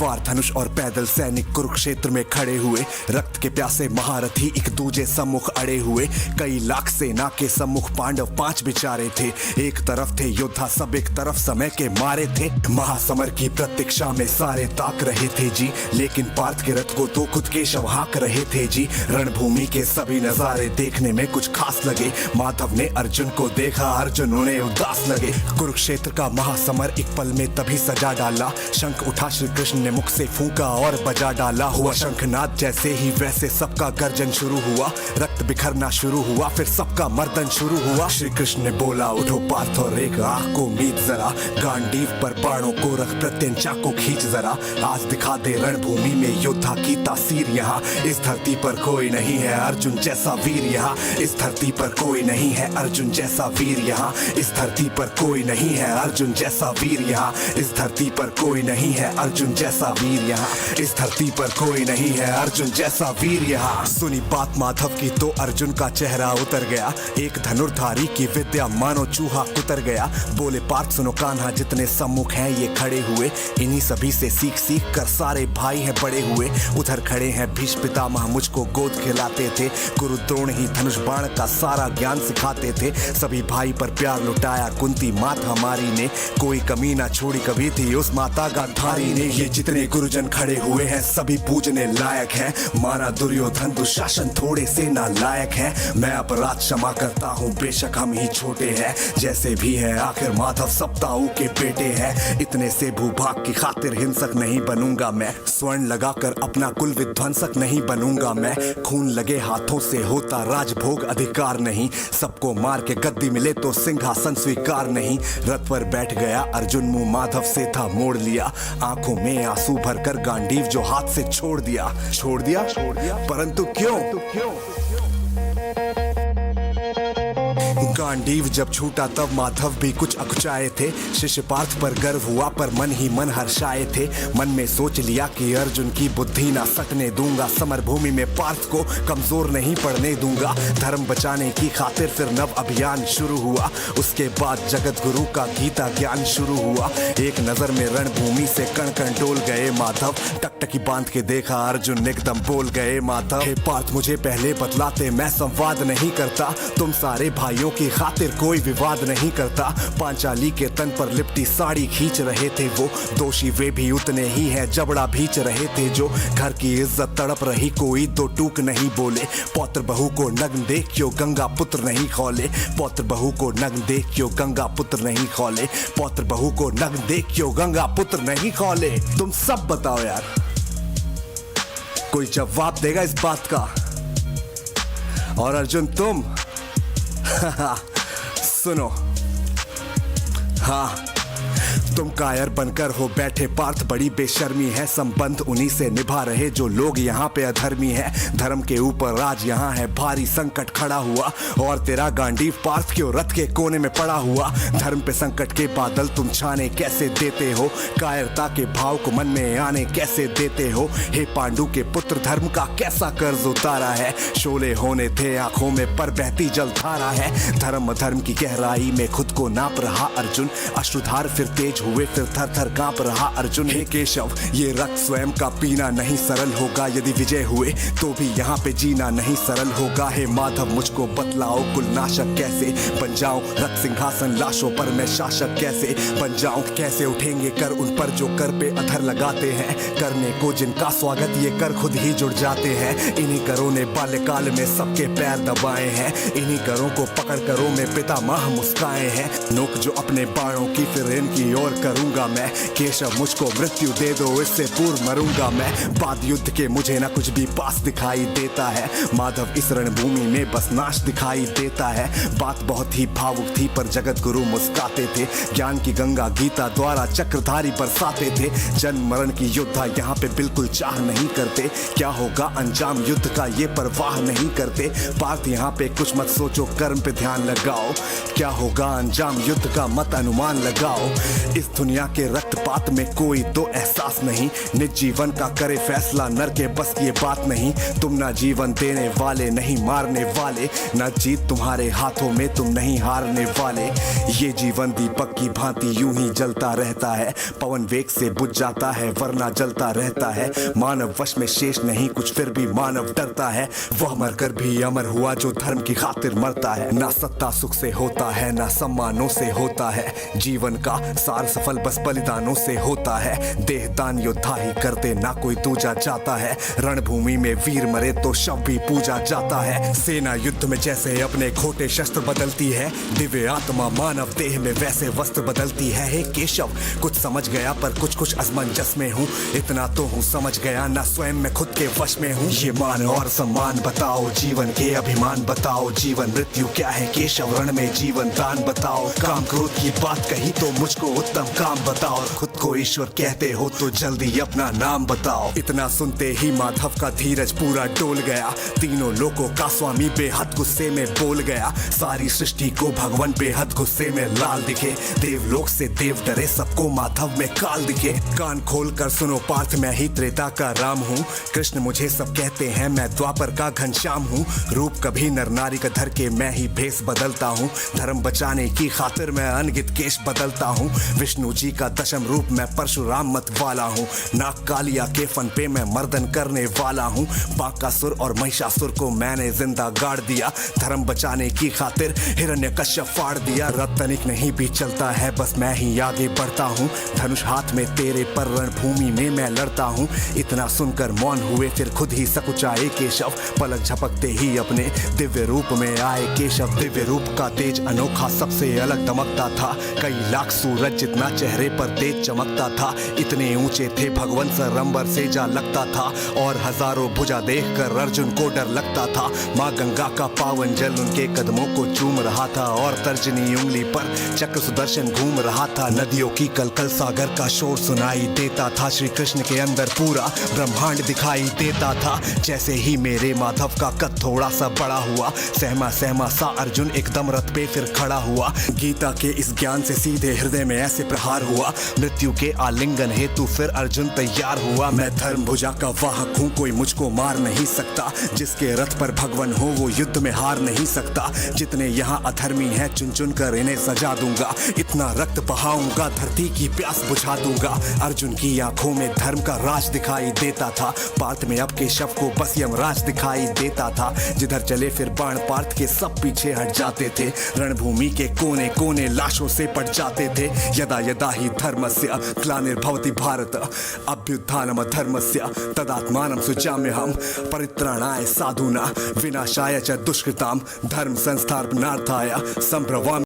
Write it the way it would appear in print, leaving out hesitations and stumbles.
तलवार धनुष और पैदल सैनिक कुरुक्षेत्र में खड़े हुए। रक्त के प्यासे महारथी एक दूजे सम्मुख अड़े हुए। कई लाख सेना के सम्मुख पांडव 5 बिचारे थे। एक तरफ थे योद्धा सब, एक तरफ समय के मारे थे। महासमर की प्रतीक्षा में सारे ताक रहे थे जी, लेकिन पार्थ के रथ को तो खुद केशव हाँक रहे थे जी। रणभूमि के सभी नजारे देखने में कुछ खास लगे। माधव ने अर्जुन को देखा, अर्जुन उन्हें उदास लगे। कुरुक्षेत्र का महासमर एक पल में तभी सजा डाला। शंख उठा श्री कृष्ण ने मुख से फूंका और बजा डाला। हुआ शंखनाद जैसे ही वैसे सबका गर्जन शुरू हुआ। रक्त बिखरना शुरू हुआ, फिर सबका मर्दन शुरू हुआ। श्री कृष्ण ने बोला, उठो पार्थ और एक आंख को मीट जरा। गांडीव पर बाणों को रख, प्रत्यंचा को खींच जरा। आज दिखा दे रणभूमि में योद्धा की तासीर यहाँ। इस धरती पर कोई नहीं है अर्जुन जैसा वीर यहाँ। इस धरती पर कोई नहीं है अर्जुन जैसा वीर यहाँ। इस धरती पर कोई नहीं है अर्जुन जैसा वीर यहाँ। इस धरती पर कोई नहीं है अर्जुन जैसा वीर यहाँ। इस धरती पर कोई नहीं है अर्जुन जैसा वीर यहाँ। सुनी बात माधव की तो अर्जुन का चेहरा उतर गया। एक धनुर्धारी की विद्या मानो चूहा कुतर गया। बोले पार्थ सुनो कान्हा, जितने सम्मुख हैं ये खड़े हुए, इन्हीं सभी से सीख सीख कर सारे भाई हैं बड़े हुए। उधर खड़े हैं भीष्म पितामह, मुझको गोद खिलाते थे। गुरु द्रोण ही धनुष बाण का सारा ज्ञान सिखाते थे। सभी भाई पर प्यार लुटाया कुंती मात हमारी ने। कोई कमी ना छोड़ी कभी थी उस माता गांधारी ने। ये जितने गुरुजन खड़े हुए हैं सभी पूजने लायक हैं। माना दुर्योधन दुशासन थोड़े से नालायक हैं। मैं अपराध क्षमा करता हूँ बेशक हम ही छोटे हैं। जैसे भी है आखिर माधव सब ताऊ के बेटे हैं। इतने से भूभाग की खातिर हिंसक नहीं बनूंगा मैं। स्वर्ण लगाकर अपना कुल विध्वंसक नहीं बनूंगा मैं। खून लगे हाथों से होता राजभोग अधिकार नहीं। सबको मार के गद्दी मिले तो सिंहासन स्वीकार नहीं। रथ पर बैठ गया अर्जुन, मुंह माधव से था मोड़ लिया। आंखों में आंसू भरकर गांडीव जो हाथ से छोड़ दिया। परंतु क्यों? गांडीव जब छूटा तब माधव भी कुछ अकुचाए थे। शिष्य पार्थ पर गर्व हुआ पर मन ही मन हर्षाए थे। मन में सोच लिया कि अर्जुन की बुद्धि ना सटने दूंगा। समर भूमि में पार्थ को कमजोर नहीं पड़ने दूंगा। धर्म बचाने की खातिर फिर नव अभियान शुरू हुआ। उसके बाद जगत गुरु का गीता ज्ञान शुरू हुआ। एक नजर में रणभूमि से कण कण डोल गए माधव। टकटकी बांध के देखा अर्जुन एकदम बोल गए माधव। हे पार्थ मुझे पहले बतलाते, मैं संवाद नहीं करता। तुम सारे भाइयों की खातिर कोई विवाद नहीं करता। पांचाली के तन पर लिपटी साड़ी खींच रहे थे वो। दोषी वे भी उतने ही हैं, जबड़ा भींच रहे थे जो। घर की इज्जत तड़प रही, कोई दो टूक नहीं बोले। पौत्र बहू को नग्न देख क्यों गंगा पुत्र नहीं खोले। पौत्र बहू को नग्न देख क्यों गंगा पुत्र नहीं खोले। पौत्र बहू को नग्न देख क्यों गंगा पुत्र नहीं खोले। तुम सब बताओ यार, कोई जवाब देगा इस बात का? और अर्जुन तुम सुनो, हाँ तुम कायर बनकर हो बैठे पार्थ, बड़ी बेशर्मी है। संबंध उन्हीं से निभा रहे जो लोग यहाँ पे अधर्मी है। धर्म के ऊपर राज यहाँ है, भारी संकट खड़ा हुआ। और तेरा गांडीव पार्थ क्यों रथ के कोने में पड़ा हुआ। धर्म पे संकट के बादल तुम छाने कैसे देते हो। कायरता के भाव को मन में आने कैसे देते हो। हे पांडु के पुत्र, धर्म का कैसा कर्ज उतारा है। शोले होने थे आंखों में पर बहती जलधारा है। धर्म अधर्म की गहराई में खुद को नाप रहा अर्जुन। अश्रुधार फिर तेज हुए, फिर थर थर कांप रहा अर्जुन। हे केशव, ये रक्त स्वयं का पीना नहीं सरल होगा। यदि विजय हुए तो भी यहाँ पे जीना नहीं सरल होगा। हे माधव मुझको बतलाओ, कुलनाशक कैसे बन जाऊं। रक्त सिंहासन लाशों पर मैं शासक कैसे बन जाऊं। कैसे उठेंगे कर उन पर जो कर पे अधर लगाते हैं। करने को जिनका स्वागत ये कर खुद ही जुड़ जाते हैं। इन्हीं करों ने बाल्यकाल में सबके पैर दबाए हैं। इन्हीं करों को पकड़ करों में पितामह मुस्काए हैं। नोक जो अपने बाणों की फिर इनकी ओर करूंगा मैं। केशव मुझको मृत्यु दे दो, इससे पूर्व मरूंगा मैं। बाद युद्ध के मुझे ना कुछ भी पास दिखाई देता है। माधव इस रणभूमि में बस नाश दिखाई देता है। बात बहुत ही भावुक थी पर जगत गुरु मुस्काते थे। ज्ञान की गंगा गीता द्वारा चक्रधारी बरसाते थे। जन्म मरण की योद्धा यहाँ पे बिल्कुल चाह नहीं करते। क्या होगा अंजाम युद्ध का ये परवाह नहीं करते। पार्थ यहाँ पे कुछ मत सोचो, कर्म पे ध्यान लगाओ। क्या होगा अंजाम युद्ध का मत अनुमान लगाओ। इस दुनिया के रक्तपात में कोई तो एहसास नहीं। निज जीवन का करे फैसला नर के बस ये बात नहीं। तुम ना जीवन देने वाले नहीं मारने वाले, ना जीत तुम्हारे हाथों में तुम नहीं हारने वाले। ये जीवन दीपक की भांति यूं ही जलता रहता है, पवन वेग से बुझ जाता है वरना जलता रहता है। मानव वश में शेष नहीं कुछ फिर भी मानव डरता है, वह मरकर भी अमर हुआ जो धर्म की खातिर मरता है। ना सत्ता सुख से होता है ना सम्मानों से होता है, जीवन का सार सफल बस बलिदानों से होता है। देहदान योद्धा ही करते ना कोई दूजा जाता है, रणभूमि में वीर मरे तो शव भी पूजा जाता है। सेना युद्ध में जैसे अपने खोटे शस्त्र बदलती है, दिव्य आत्मा मानव देह में वैसे वस्त्र बदलती है। हे केशव कुछ समझ गया पर कुछ कुछ असमंजस में हूँ, इतना तो हूँ समझ गया ना स्वयं में खुद के वश में हूँ। ये मान और सम्मान बताओ, जीवन के अभिमान बताओ, जीवन मृत्यु क्या है केशव रण में जीवन दान बताओ। काम क्रोध की बात कही तो मुझको उत्तम काम बताओ, खुद को ईश्वर कहते हो तो जल्दी अपना नाम बताओ। इतना सुनते ही माधव का धीरज पूरा डोल गया, तीनों लोगों का स्वामी बेहद गुस्से में बोल गया। सारी सृष्टि को भगवान बेहद गुस्से में लाल दिखे, देवलोक से देव डरे सबको माधव में काल दिखे। कान खोल कर सुनो पार्थ मैं ही त्रेता का राम हूँ, कृष्ण मुझे सब कहते हैं मैं द्वापर का घनश्याम हूँ। रूप कभी नर नारी का धर के मैं ही भेष बदलता हूँ, धर्म बचाने की खातिर मैं अनगित केश बदलता हूँ। विष्णु जी का दशम रूप मैं परशुराम मत वाला हूँ, नाग कालिया के फन पे मैं मर्दन करने वाला हूँ। बाकासुर और महिषासुर को मैंने जिंदा गाड़ दिया, धर्म बचाने की खातिर हिरण्यकश्यप फाड़ दिया। रत्तनिक नहीं भी चलता है बस मैं ही आगे बढ़ता हूँ, धनुष हाथ में तेरे पर रणभूमि में मैं लड़ता हूँ। इतना सुनकर मौन हुए फिर खुद ही सकुचाए केशव, पलक झपकते ही अपने दिव्य रूप में आए केशव। दिव्य रूप का तेज अनोखा सबसे अलग दमकता था, कई लाख सूरज जितना चेहरे पर तेज चमकता था। इतने ऊंचे थे भगवान सरंबर से जा लगता था, और हजारों भुजा देखकर अर्जुन को डर लगता था। माँ गंगा का पावन जल उनके कदमों को चूम रहा था, और तर्जनी उंगली पर चक्र सुदर्शन घूम रहा था। नदियों की कलकल सागर का शोर सुनाई देता था, श्री कृष्ण के अंदर पूरा ब्रह्मांड दिखाई देता था। जैसे ही मेरे माधव का कद थोड़ा सा बड़ा हुआ, सहमा सहमा सा अर्जुन एकदम रथ पे फिर खड़ा हुआ। गीता के इस ज्ञान से सीधे हृदय में ऐसे प्रहार हुआ, मृत्यु के आलिंगन हेतु फिर अर्जुन तैयार हुआ। मैं धर्म भुजा का वाहक हूँ, कोई मुझको मार नहीं सकता, जिसके रथ पर भगवान हो वो युद्ध में हार नहीं सकता। जितने यहाँ अधर्मी हैं चुन चुन कर इन्हें सजा दूंगा, इतना रक्त बहाऊंगा धरती की प्यास बुझा दूंगा। अर्जुन की आंखों में धर्म का राज दिखाई देता था, पार्थ में अब के शव को बस यमराज दिखाई देता था। जिधर चले फिर बाण पार्थ के सब पीछे हट जाते थे, रणभूमि के कोने कोने लाशों से पट जाते थे। यदा यदा ही धर्मस्य ग्लानिर्भवति भारत, अभ्युत्थानम धर्मस्य तदात्मानं सृजाम्यहम्, परित्राणाय साधूनां विनाशाय च दुष्कृतां, धर्म संस्थापनार्थाय संभ्रवामि।